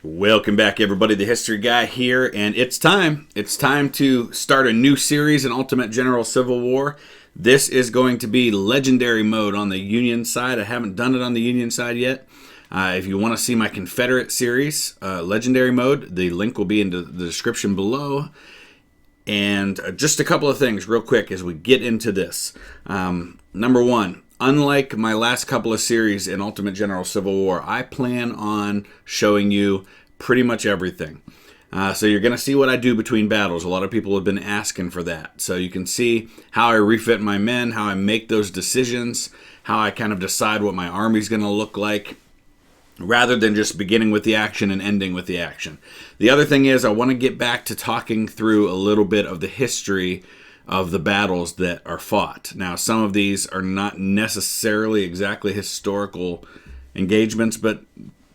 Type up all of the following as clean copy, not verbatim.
Welcome back, everybody. The History Guy here, and it's time. It's time to start a new series in Ultimate General Civil War. This is going to be Legendary Mode on the Union side. I haven't done it on the Union side yet. If you want to see my Confederate series, Legendary Mode, the link will be in the description below. And just a couple of things real quick as we get into this. Number one, unlike my last couple of series in Ultimate General Civil War, I plan on showing you pretty much everything. So you're going to see what I do between battles. A lot of people have been asking for that. So you can see how I refit my men, how I make those decisions, how I kind of decide what my army's going to look like, rather than just beginning with the action and ending with the action. The other thing is I want to get back to talking through a little bit of the history of the battles that are fought. Now, some of these are not necessarily exactly historical engagements, but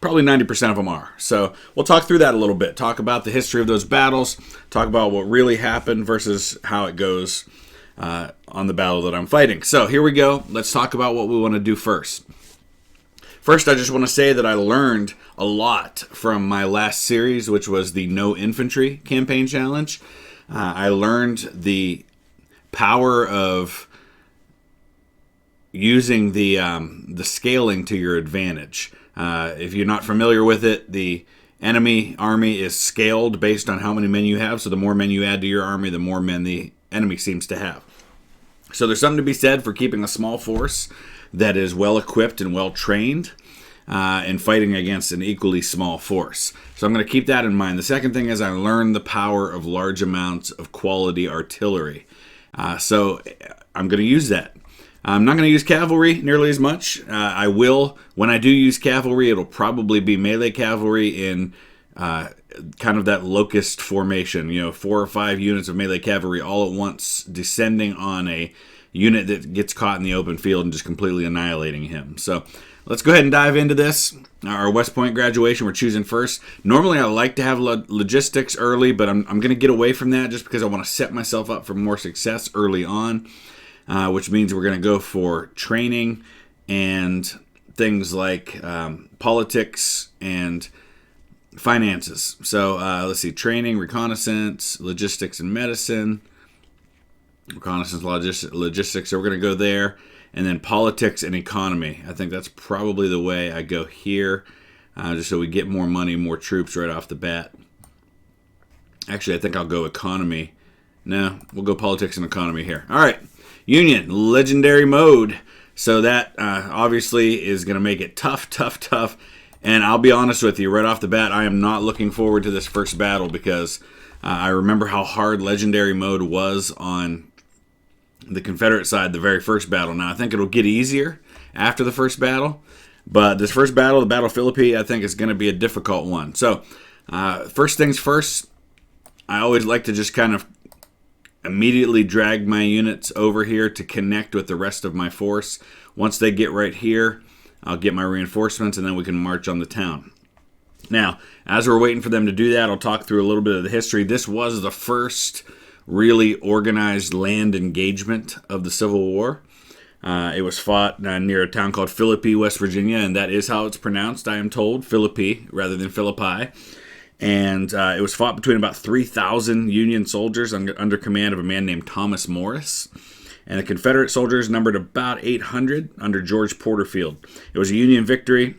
probably 90% of them are. So we'll talk through that a little bit, talk about the history of those battles, talk about what really happened versus how it goes on the battle that I'm fighting. So here we go. Let's talk about what we want to do first. First, I just want to say that I learned a lot from my last series, which was the No Infantry Campaign Challenge. I learned the power of using the scaling to your advantage. If you're not familiar with it, the enemy army is scaled based on how many men you have. So the more men you add to your army, the more men the enemy seems to have. So there's something to be said for keeping a small force that is well equipped and well trained and fighting against an equally small force. So I'm going to keep that in mind. The second thing is I learned the power of large amounts of quality artillery. So I'm going to use that. I'm not going to use cavalry nearly as much. I will. When I do use cavalry, it'll probably be melee cavalry in kind of that locust formation. 4 or 5 units of melee cavalry all at once descending on a unit that gets caught in the open field and just completely annihilating him. So let's go ahead and dive into this. Our West Point graduation we're choosing first. Normally I like to have logistics early, but I'm going to get away from that just because I want to set myself up for more success early on. Which means we're going to go for training and things like politics and finances. So let's see, training, reconnaissance, logistics and medicine, reconnaissance, logistics. So we're going to go there. And then politics and economy. I think that's probably the way I go here, just so we get more money, more troops right off the bat. Actually, I think I'll go economy. No, we'll go politics and economy here. All right. Union, legendary mode. So that obviously is going to make it tough. And I'll be honest with you, right off the bat, I am not looking forward to this first battle because I remember how hard legendary mode was on the Confederate side, the very first battle. Now, I think it'll get easier after the first battle. But this first battle, the Battle of Philippi, I think is going to be a difficult one. So first things first, I always like to just kind of immediately drag my units over here to connect with the rest of my force. Once they get right here, I'll get my reinforcements and then we can march on the town. Now, as we're waiting for them to do that, I'll talk through a little bit of the history. This was the first really organized land engagement of the Civil War. It was fought near a town called Philippi, West Virginia, and that is how it's pronounced, I am told, Philippi rather than Philippi. And it was fought between about 3,000 Union soldiers under command of a man named Thomas Morris. And the Confederate soldiers numbered about 800 under George Porterfield. It was a Union victory.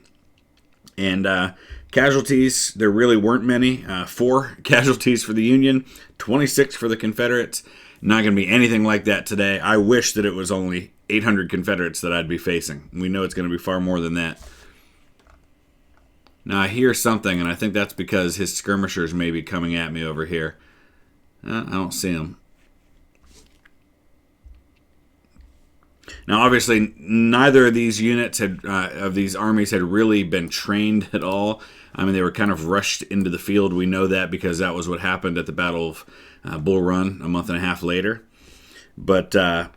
And casualties, there really weren't many. 4 casualties for the Union, 26 for the Confederates. Not going to be anything like that today. I wish that it was only 800 Confederates that I'd be facing. We know it's going to be far more than that. Now I hear something, and I think that's because his skirmishers may be coming at me over here. I don't see them. Now, obviously, neither of these units of these armies had really been trained at all. I mean, they were kind of rushed into the field. We know that because that was what happened at the Battle of Bull Run a month and a half later. But the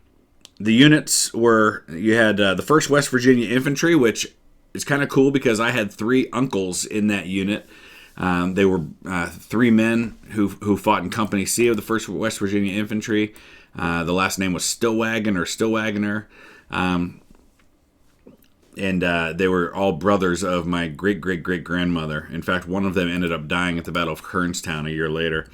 units were, you had the 1st West Virginia Infantry, which is kind of cool because I had 3 uncles in that unit. They were 3 men who fought in Company C of the 1st West Virginia Infantry. The last name was Stillwagon or Stillwagoner. And they were all brothers of my great-great-great-grandmother. In fact, one of them ended up dying at the Battle of Kernstown a year later.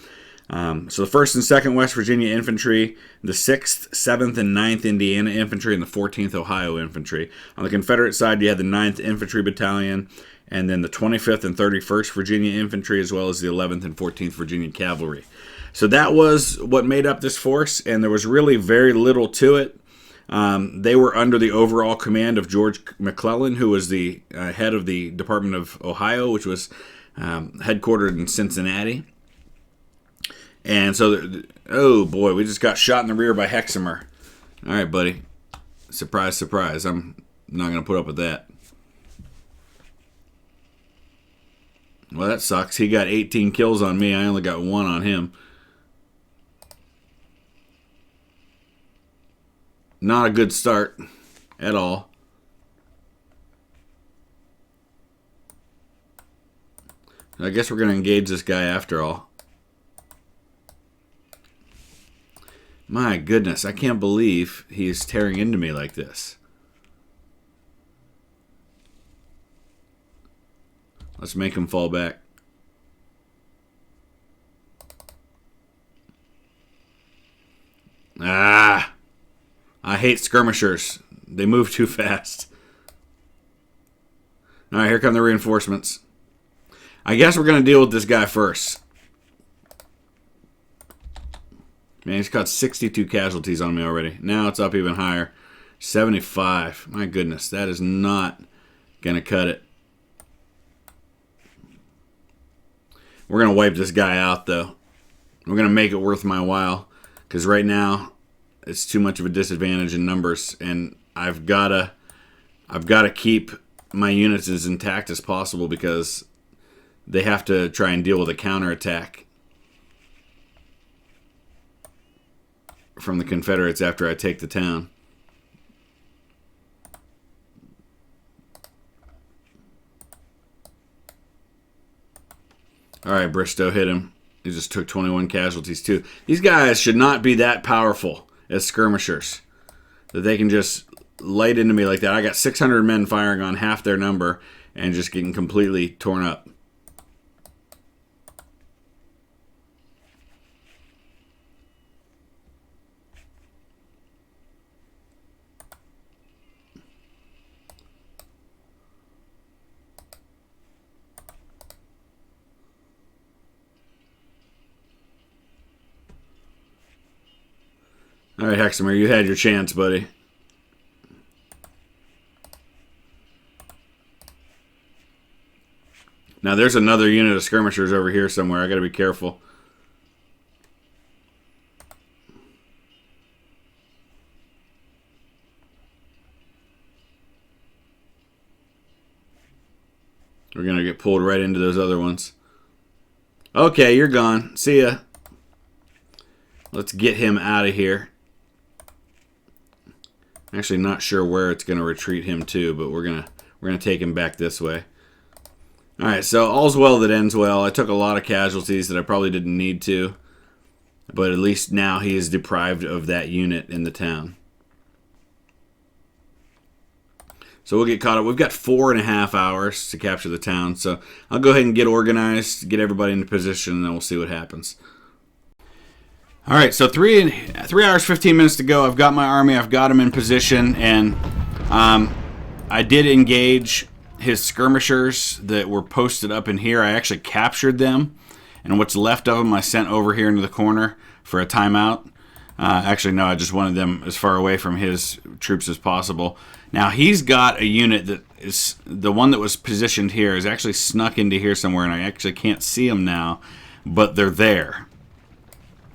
So the 1st and 2nd West Virginia Infantry, the 6th, 7th, and 9th Indiana Infantry, and the 14th Ohio Infantry. On the Confederate side, you had the 9th Infantry Battalion, and then the 25th and 31st Virginia Infantry, as well as the 11th and 14th Virginia Cavalry. So that was what made up this force, and there was really very little to it. They were under the overall command of George McClellan, who was the head of the Department of Ohio, which was headquartered in Cincinnati. And so, oh boy, we just got shot in the rear by Hexamer. All right, buddy. Surprise, surprise. I'm not going to put up with that. Well, that sucks. He got 18 kills on me. I only got 1 on him. Not a good start at all. I guess we're going to engage this guy after all. My goodness, I can't believe he's tearing into me like this. Let's make him fall back. Ah! I hate skirmishers. They move too fast. Alright, here come the reinforcements. I guess we're going to deal with this guy first. Man, he's got 62 casualties on me already. Now it's up even higher. 75. My goodness, that is not going to cut it. We're going to wipe this guy out, though. We're going to make it worth my while. Because right now, it's too much of a disadvantage in numbers. And I've got to keep my units as intact as possible because they have to try and deal with a counterattack from the Confederates after I take the town. Alright, Bristow hit him. He just took 21 casualties too. These guys should not be that powerful as skirmishers, that they can just light into me like that. I got 600 men firing on half their number and just getting completely torn up. All right, Hexamer, you had your chance, buddy. Now, there's another unit of skirmishers over here somewhere. I got to be careful. We're going to get pulled right into those other ones. Okay, you're gone. See ya. Let's get him out of here. Actually, not sure where it's going to retreat him to, but we're gonna take him back this way. All right, so all's well that ends well. I took a lot of casualties that I probably didn't need to, but at least now he is deprived of that unit in the town. So we'll get caught up. We've got 4.5 hours to capture the town, so I'll go ahead and get organized, get everybody into position, and then we'll see what happens. All right, so 3 hours, 15 minutes to go. I've got my army. I've got them in position, and I did engage his skirmishers that were posted up in here. I actually captured them, and what's left of them I sent over here into the corner for a timeout. Actually, no, I just wanted them as far away from his troops as possible. Now, he's got a unit that is the one that was positioned here is actually snuck into here somewhere, and I actually can't see them now, but they're there.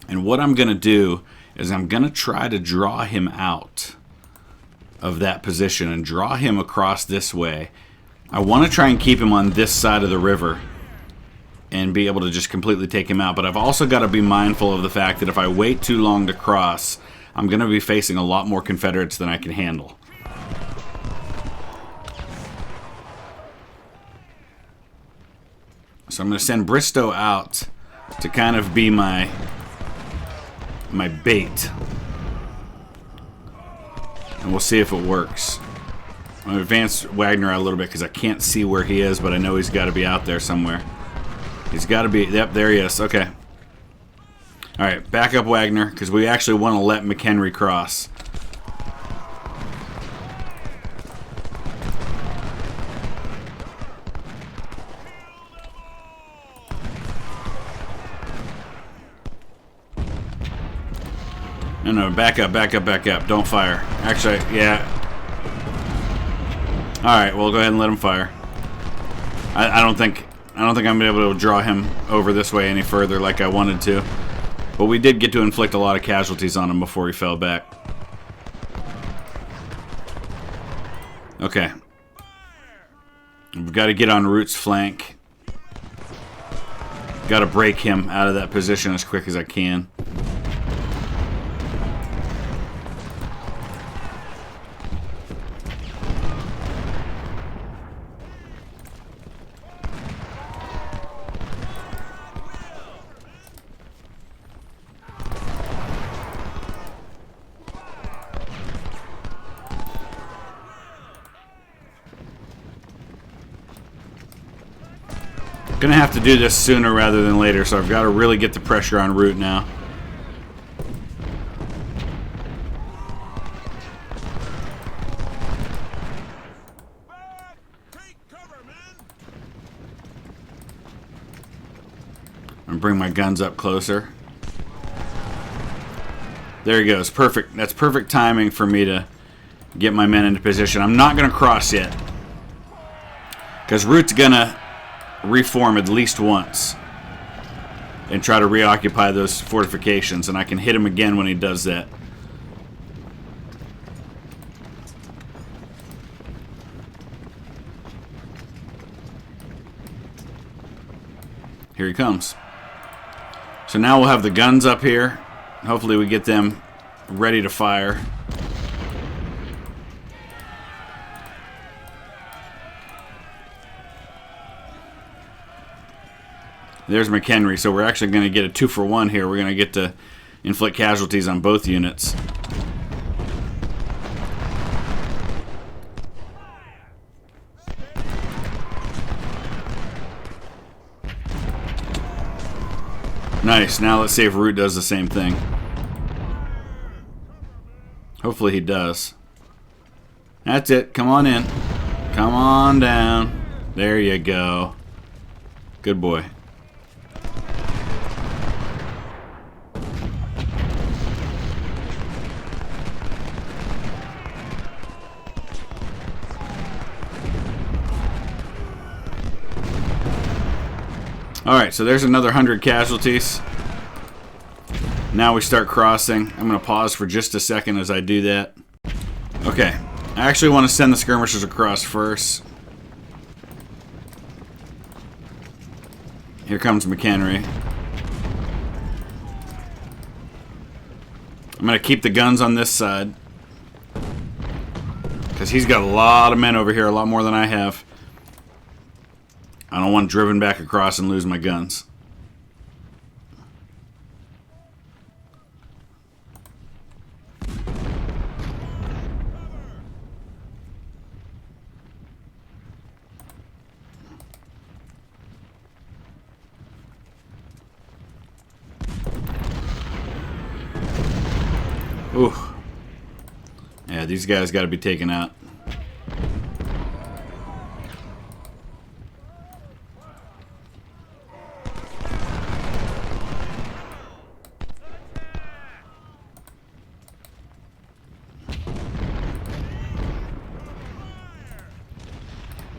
And what I'm going to do is I'm going to try to draw him out of that position and draw him across this way. I want to try and keep him on this side of the river and be able to just completely take him out. But I've also got to be mindful of the fact that if I wait too long to cross, I'm going to be facing a lot more Confederates than I can handle. So I'm going to send Bristow out to kind of be my bait. and we'll see if it works. I'm going to advance Wagner out a little bit because I can't see where he is, but I know he's got to be out there somewhere. He's got to be... Yep, there he is. Okay. Alright, back up Wagner, because we actually want to let McHenry cross. No, back up, back up, back up. Don't fire. Actually, yeah. Alright, well, go ahead and let him fire. I don't think I'm going to be able to draw him over this way any further like I wanted to. But we did get to inflict a lot of casualties on him before he fell back. Okay. We've got to get on Root's flank. Got to break him out of that position as quick as I can. Gonna have to do this sooner rather than later, so I've got to really get the pressure on Root now. I'm gonna bring my guns up closer. There he goes. Perfect. That's perfect timing for me to get my men into position. I'm not gonna cross yet, because Root's gonna reform at least once and try to reoccupy those fortifications, and I can hit him again when he does that. Here he comes. So now we'll have the guns up here. Hopefully we get them ready to fire. There's McHenry, so we're actually going to get a 2-for-1 here. We're going to get to inflict casualties on both units. Nice. Now let's see if Root does the same thing. Hopefully he does. That's it. Come on in. Come on down. There you go. Good boy. Alright, so there's another 100 casualties. Now we start crossing. I'm going to pause for just a second as I do that. Okay, I actually want to send the skirmishers across first. Here comes McHenry. I'm going to keep the guns on this side, because he's got a lot of men over here, a lot more than I have. I don't want driven back across and lose my guns. Ooh. Yeah, these guys got to be taken out.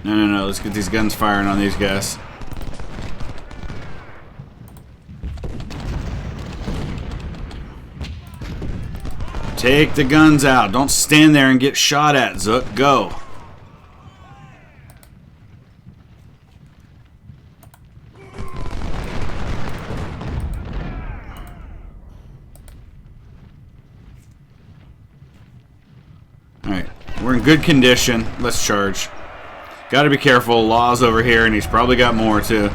No, let's get these guns firing on these guys. Take the guns out. Don't stand there and get shot at, Zook. Go. Alright, we're in good condition. Let's charge. Gotta be careful. Law's over here, and he's probably got more, too.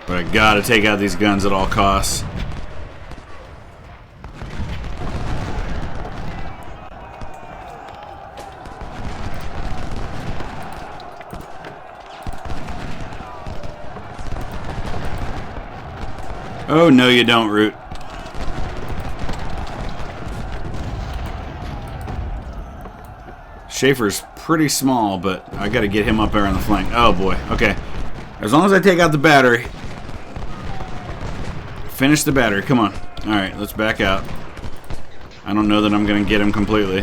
But But I gotta take out these guns at all costs. Oh, no you don't, Root. Schaefer's pretty small, but I gotta get him up there on the flank. Oh boy, okay. As long as I take out the battery. Finish the battery, come on. Alright, let's back out. I don't know that I'm gonna get him completely.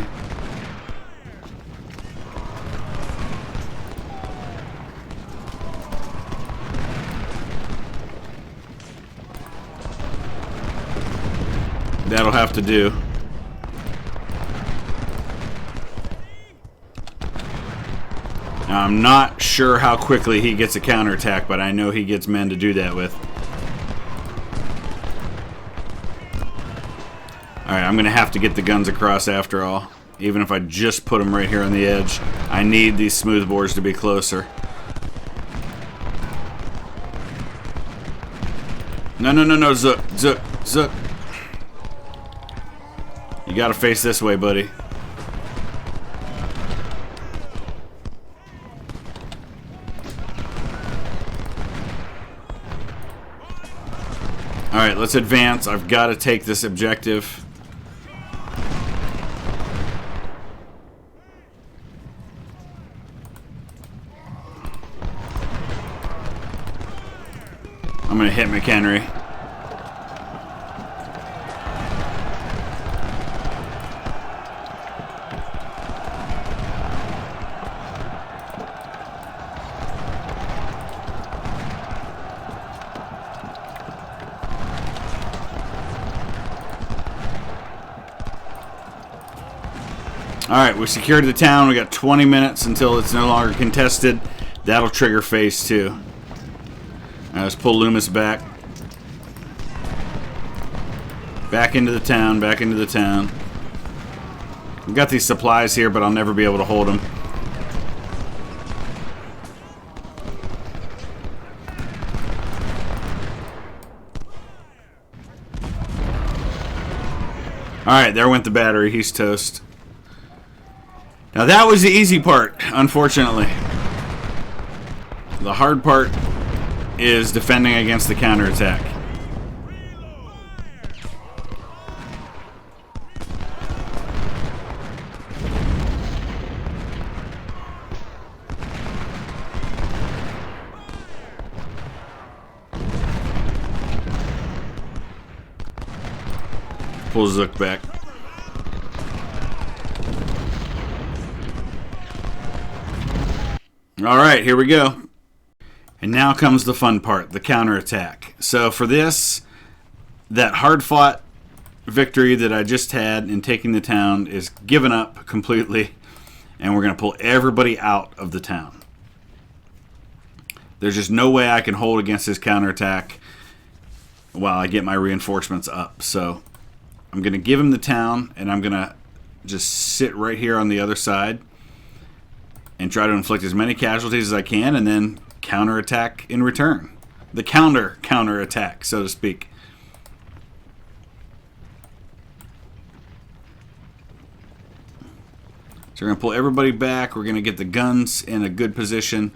That'll have to do. Now, I'm not sure how quickly he gets a counterattack, but I know he gets men to do that with. Alright, I'm going to have to get the guns across after all. Even if I just put them right here on the edge. I need these smoothbores to be closer. No, no, no, no, Zook, Zook, Zook. You got to face this way, buddy. Alright, let's advance. I've got to take this objective. I'm going to hit McHenry. Alright, we secured the town. We got 20 minutes until it's no longer contested. That'll trigger phase 2. Let's pull Loomis back. Back into the town, back into the town. We've got these supplies here, but I'll never be able to hold them. Alright, there went the battery. He's toast. Now that was the easy part, unfortunately. The hard part is defending against the counterattack. Pull Zook back. Alright, here we go. And now comes the fun part, the counterattack. So for this, that hard-fought victory that I just had in taking the town is given up completely, and we're going to pull everybody out of the town. There's just no way I can hold against this counterattack while I get my reinforcements up. So I'm going to give him the town, and I'm going to just sit right here on the other side and try to inflict as many casualties as I can, and then counterattack in return. The counterattack, so to speak. So we're going to pull everybody back. We're going to get the guns in a good position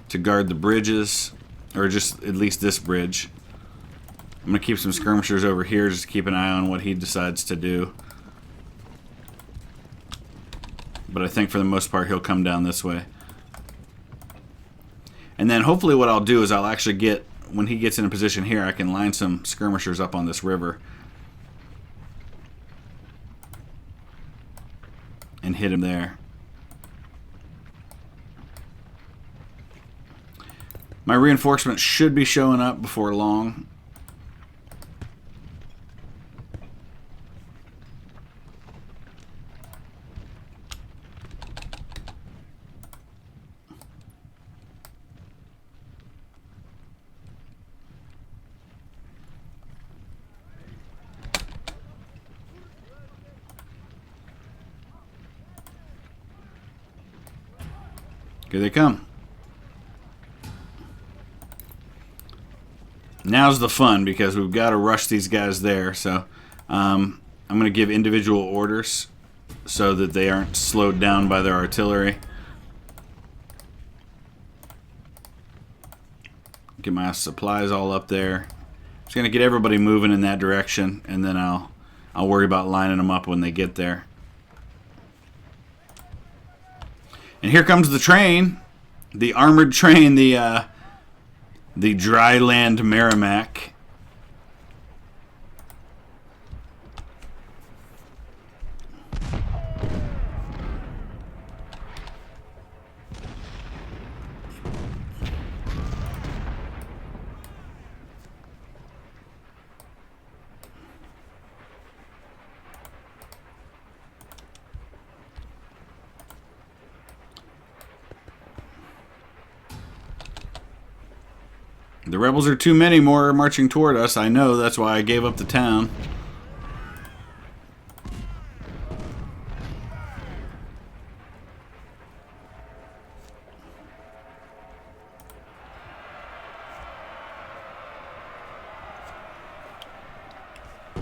to guard the bridges, or just at least this bridge. I'm going to keep some skirmishers over here just to keep an eye on what he decides to do. But I think for the most part he'll come down this way. And then hopefully what I'll do is I'll actually get, when he gets in a position here, I can line some skirmishers up on this river and hit him there. My reinforcements should be showing up before long. Here they come. now's the fun because we've got to rush these guys there. So I'm going to give individual orders so that they aren't slowed down by their artillery. Get my supplies all up there. Just going to get everybody moving in that direction, and then I'll worry about lining them up when they get there. And here comes the train, the armored train, the Dryland Merrimack. The rebels are too many more marching toward us. I know, that's why I gave up the town.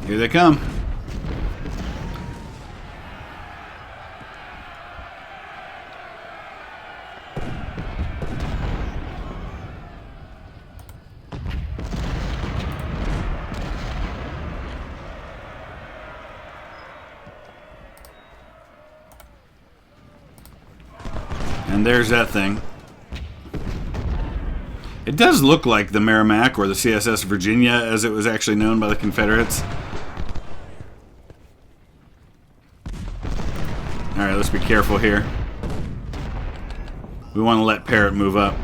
Here they come. And there's that thing. It does look like the Merrimack, or the CSS Virginia as it was actually known by the Confederates. Alright, let's be careful here. We want to let Parrott move up.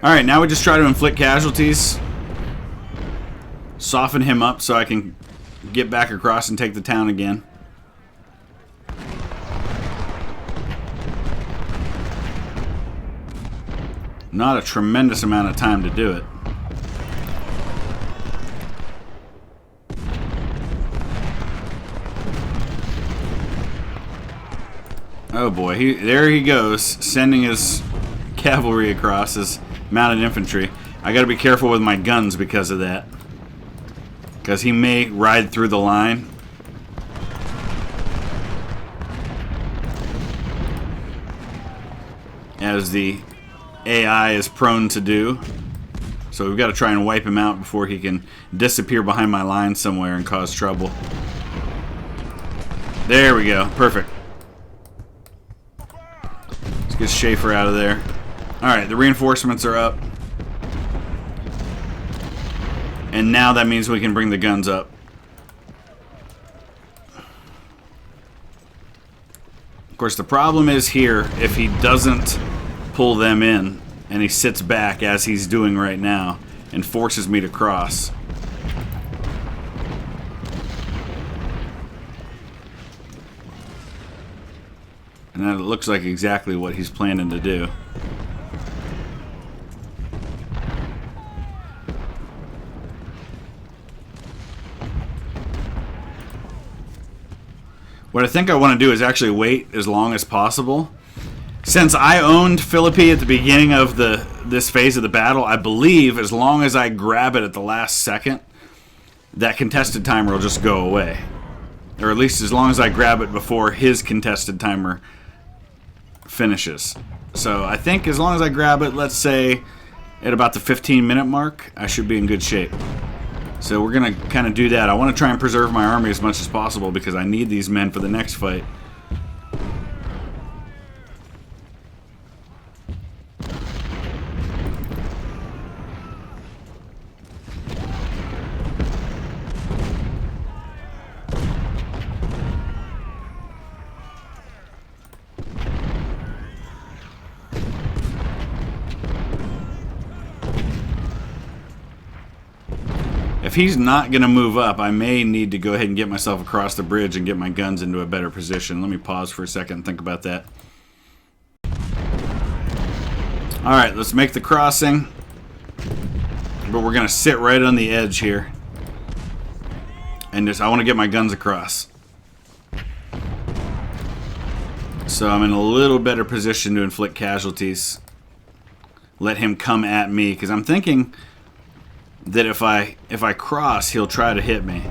Alright, now we just try to inflict casualties. Soften him up so I can get back across and take the town again. Not a tremendous amount of time to do it. Oh boy, there he goes, sending his cavalry across, his mounted infantry. I gotta be careful with my guns because of that. Because he may ride through the line. As the AI is prone to do. So we've got to try and wipe him out before he can disappear behind my line somewhere and cause trouble. There we go. Perfect. Let's get Schaefer out of there. Alright, the reinforcements are up. And now that means we can bring the guns up. Of course, the problem is here, if he doesn't pull them in, and he sits back as he's doing right now, and forces me to cross. And that looks like exactly what he's planning to do. What I think I want to do is actually wait as long as possible. Since I owned Philippi at the beginning of this phase of the battle, I believe as long as I grab it at the last second, that contested timer will just go away. Or at least as long as I grab it before his contested timer finishes. So I think as long as I grab it, let's say at about the 15-minute mark, I should be in good shape. So we're going to kind of do that. I want to try and preserve my army as much as possible because I need these men for the next fight. he's not going to move up, I may need to go ahead and get myself across the bridge and get my guns into a better position. Let me pause for a second and think about that. Alright, let's make the crossing. But we're going to sit right on the edge here. And I want to get my guns across. So I'm in a little better position to inflict casualties. Let him come at me, because I'm thinking that if I cross, he'll try to hit me.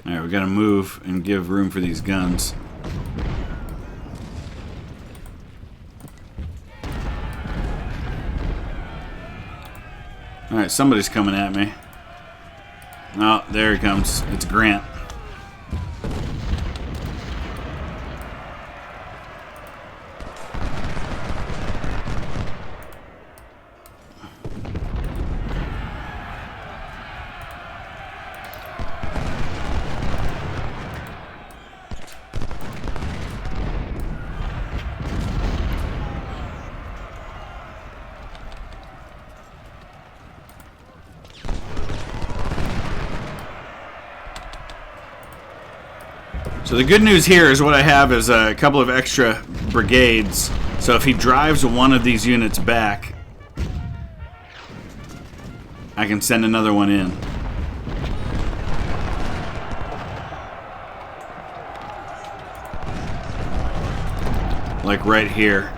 Alright, we gotta move and give room for these guns. Alright, somebody's coming at me. Oh, there he comes. It's Grant. So the good news here is what I have is a couple of extra brigades. So if he drives one of these units back, I can send another one in. Like right here.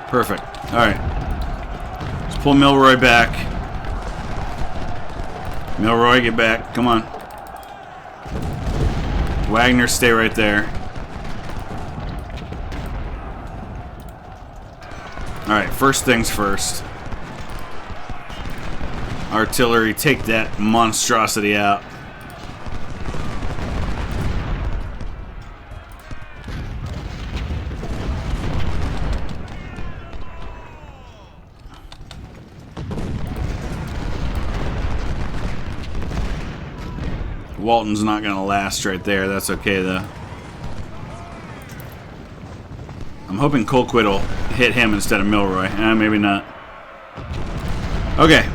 Perfect. Alright. Let's pull Milroy back. Milroy, get back. Come on. Wagner, stay right there. Alright, first things first. Artillery, take that monstrosity out. Walton's not going to last right there. That's okay, though. I'm hoping Colquitt will hit him instead of Milroy. Maybe not. Okay.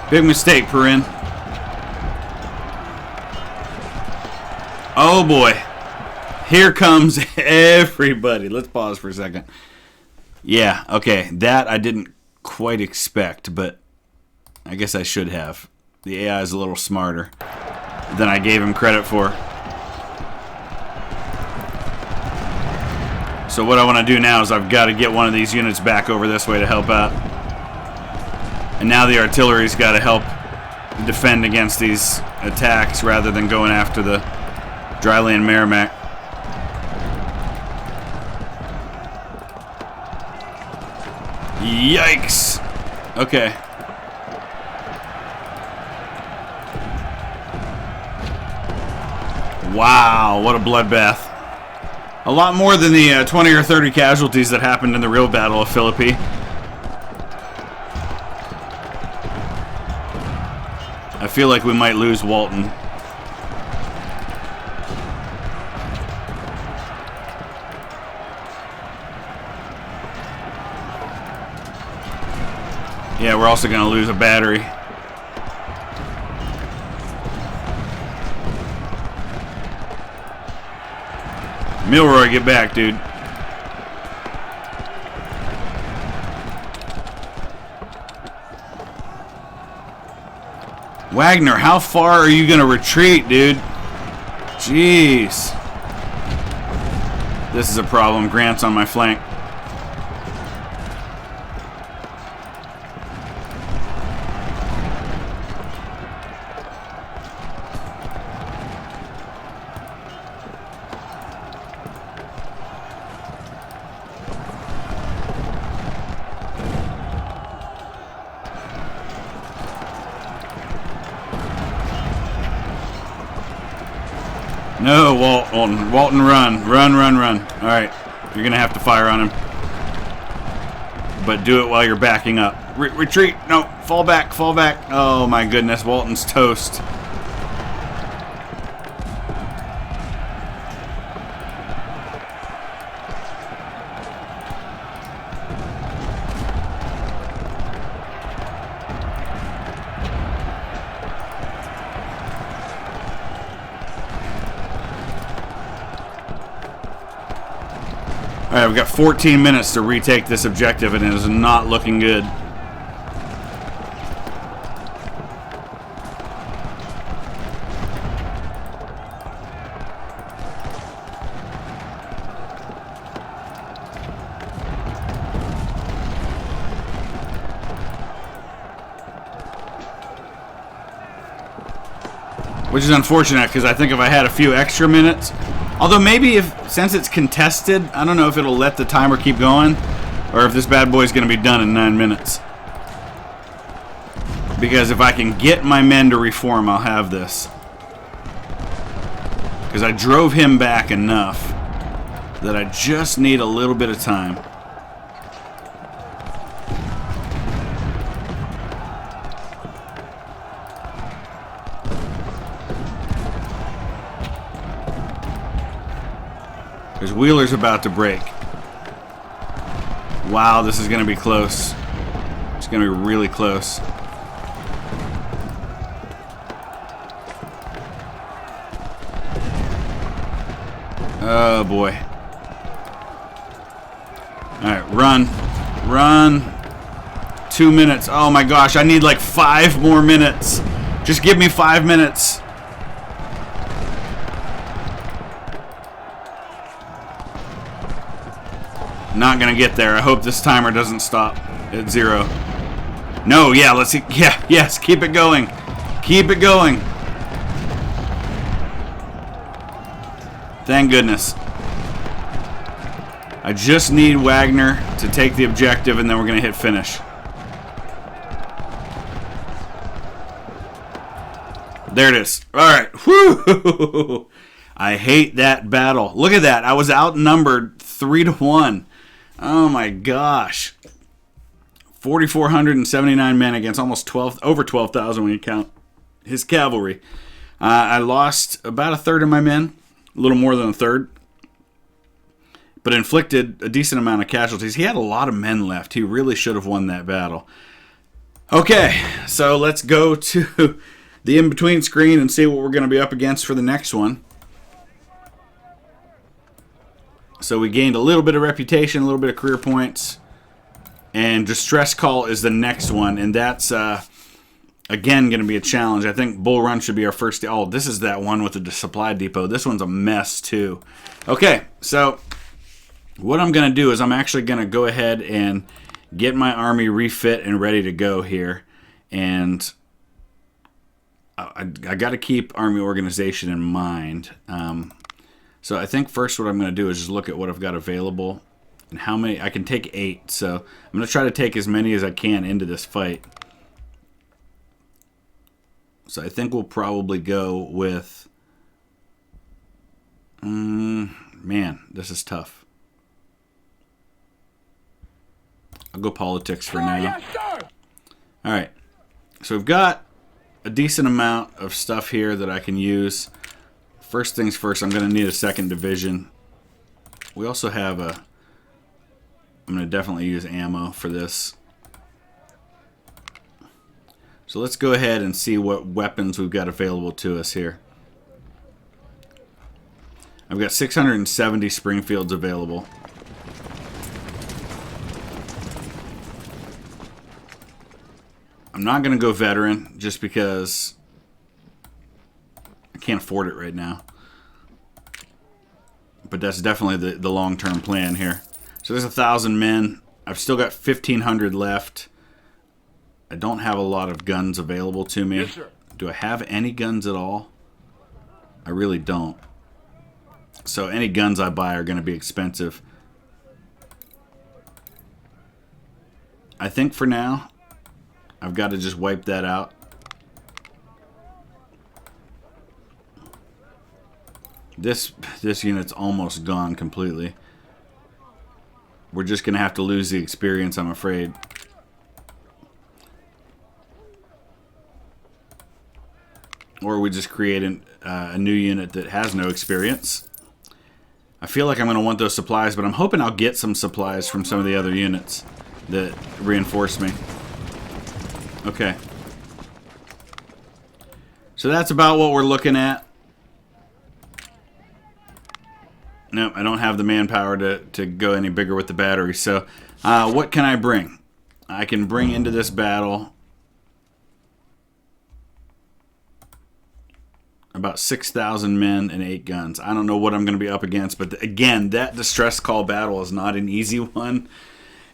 Big mistake, Perrin. Oh boy. Here comes everybody. Let's pause for a second. Yeah, okay. That I didn't quite expect, but I guess I should have. The AI is a little smarter than I gave him credit for. So what I want to do now is I've got to get one of these units back over this way to help out. And now the artillery's got to help defend against these attacks rather than going after the Dryland Merrimack. Yikes! Okay. Wow, what a bloodbath. A lot more than the 20 or 30 casualties that happened in the real Battle of Philippi. I feel like we might lose Walton. Yeah, we're also going to lose a battery. Milroy, get back, dude. Wagner, how far are you going to retreat, dude? Jeez. This is a problem. Grant's on my flank. No, Walton. Walton, run. Run, run, run. All right. You're going to have to fire on him. But do it while you're backing up. Retreat. No, fall back, fall back. Oh, my goodness. Walton's toast. Alright, we've got 14 minutes to retake this objective, and it is not looking good. Which is unfortunate, because I think if I had a few extra minutes... Although maybe since it's contested, I don't know if it'll let the timer keep going, or if this bad boy is going to be done in 9 minutes. Because if I can get my men to reform, I'll have this. Because I drove him back enough that I just need a little bit of time. Because Wheeler's about to break. Wow, this is going to be close. It's going to be really close. Oh, boy. Alright, run. Run. 2 minutes. Oh, my gosh. I need like 5 more minutes. Just give me 5 minutes. Not gonna get there. I hope this timer doesn't stop at 0. No, yeah, let's see. Yeah, yes, keep it going. Keep it going. Thank goodness. I just need Wagner to take the objective, and then we're gonna hit finish. There it is. All right. Whew. I hate that battle. Look at that. I was outnumbered 3-1. Oh my gosh. 4,479 men against almost over 12,000 when you count his cavalry. I lost about a third of my men, a little more than a third, but inflicted a decent amount of casualties. He had a lot of men left. He really should have won that battle. Okay, so let's go to the in-between screen and see what we're going to be up against for the next one. So we gained a little bit of reputation, a little bit of career points. And Distress Call is the next one. And that's, again, going to be a challenge. I think Bull Run should be our first. Oh, this is that one with the supply depot. This one's a mess, too. Okay, so what I'm going to do is I'm actually going to go ahead and get my army refit and ready to go here. And I got to keep army organization in mind. So I think first what I'm going to do is just look at what I've got available and how many. I can take 8, so I'm going to try to take as many as I can into this fight. So I think we'll probably go with... man, this is tough. I'll go politics for now. Yes, sir. All right, so we've got a decent amount of stuff here that I can use. First things first, I'm going to need a 2nd division. We also have a... I'm going to definitely use ammo for this. So let's go ahead and see what weapons we've got available to us here. I've got 670 Springfields available. I'm not going to go veteran just because I can't afford it right now. But that's definitely the long-term plan here. So there's 1,000 men. I've still got 1,500 left. I don't have a lot of guns available to me. Yes, sir. Do I have any guns at all? I really don't. So any guns I buy are going to be expensive. I think for now, I've got to just wipe that out. This unit's almost gone completely. We're just going to have to lose the experience, I'm afraid. Or we just create a new unit that has no experience. I feel like I'm going to want those supplies, but I'm hoping I'll get some supplies from some of the other units that reinforce me. Okay. So that's about what we're looking at. Nope, I don't have the manpower to go any bigger with the battery. So what can I bring? I can bring into this battle about 6,000 men and 8 guns. I don't know what I'm going to be up against, but again, that distress call battle is not an easy one,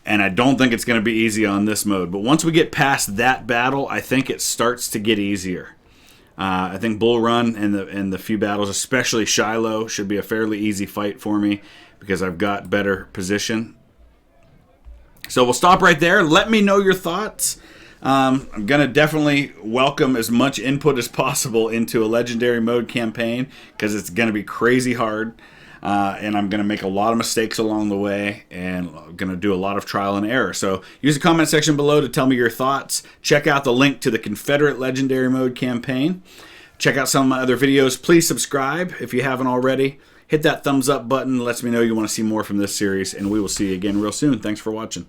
and I don't think it's going to be easy on this mode. But once we get past that battle, I think it starts to get easier. I think Bull Run and the few battles, especially Shiloh, should be a fairly easy fight for me because I've got better position. So we'll stop right there. Let me know your thoughts. I'm going to definitely welcome as much input as possible into a Legendary Mode campaign because it's going to be crazy hard. And I'm going to make a lot of mistakes along the way, and I'm going to do a lot of trial and error. So use the comment section below to tell me your thoughts. Check out the link to the Confederate Legendary Mode campaign. Check out some of my other videos. Please subscribe if you haven't already. Hit that thumbs up button. Lets me know you want to see more from this series, and we will see you again real soon. Thanks for watching.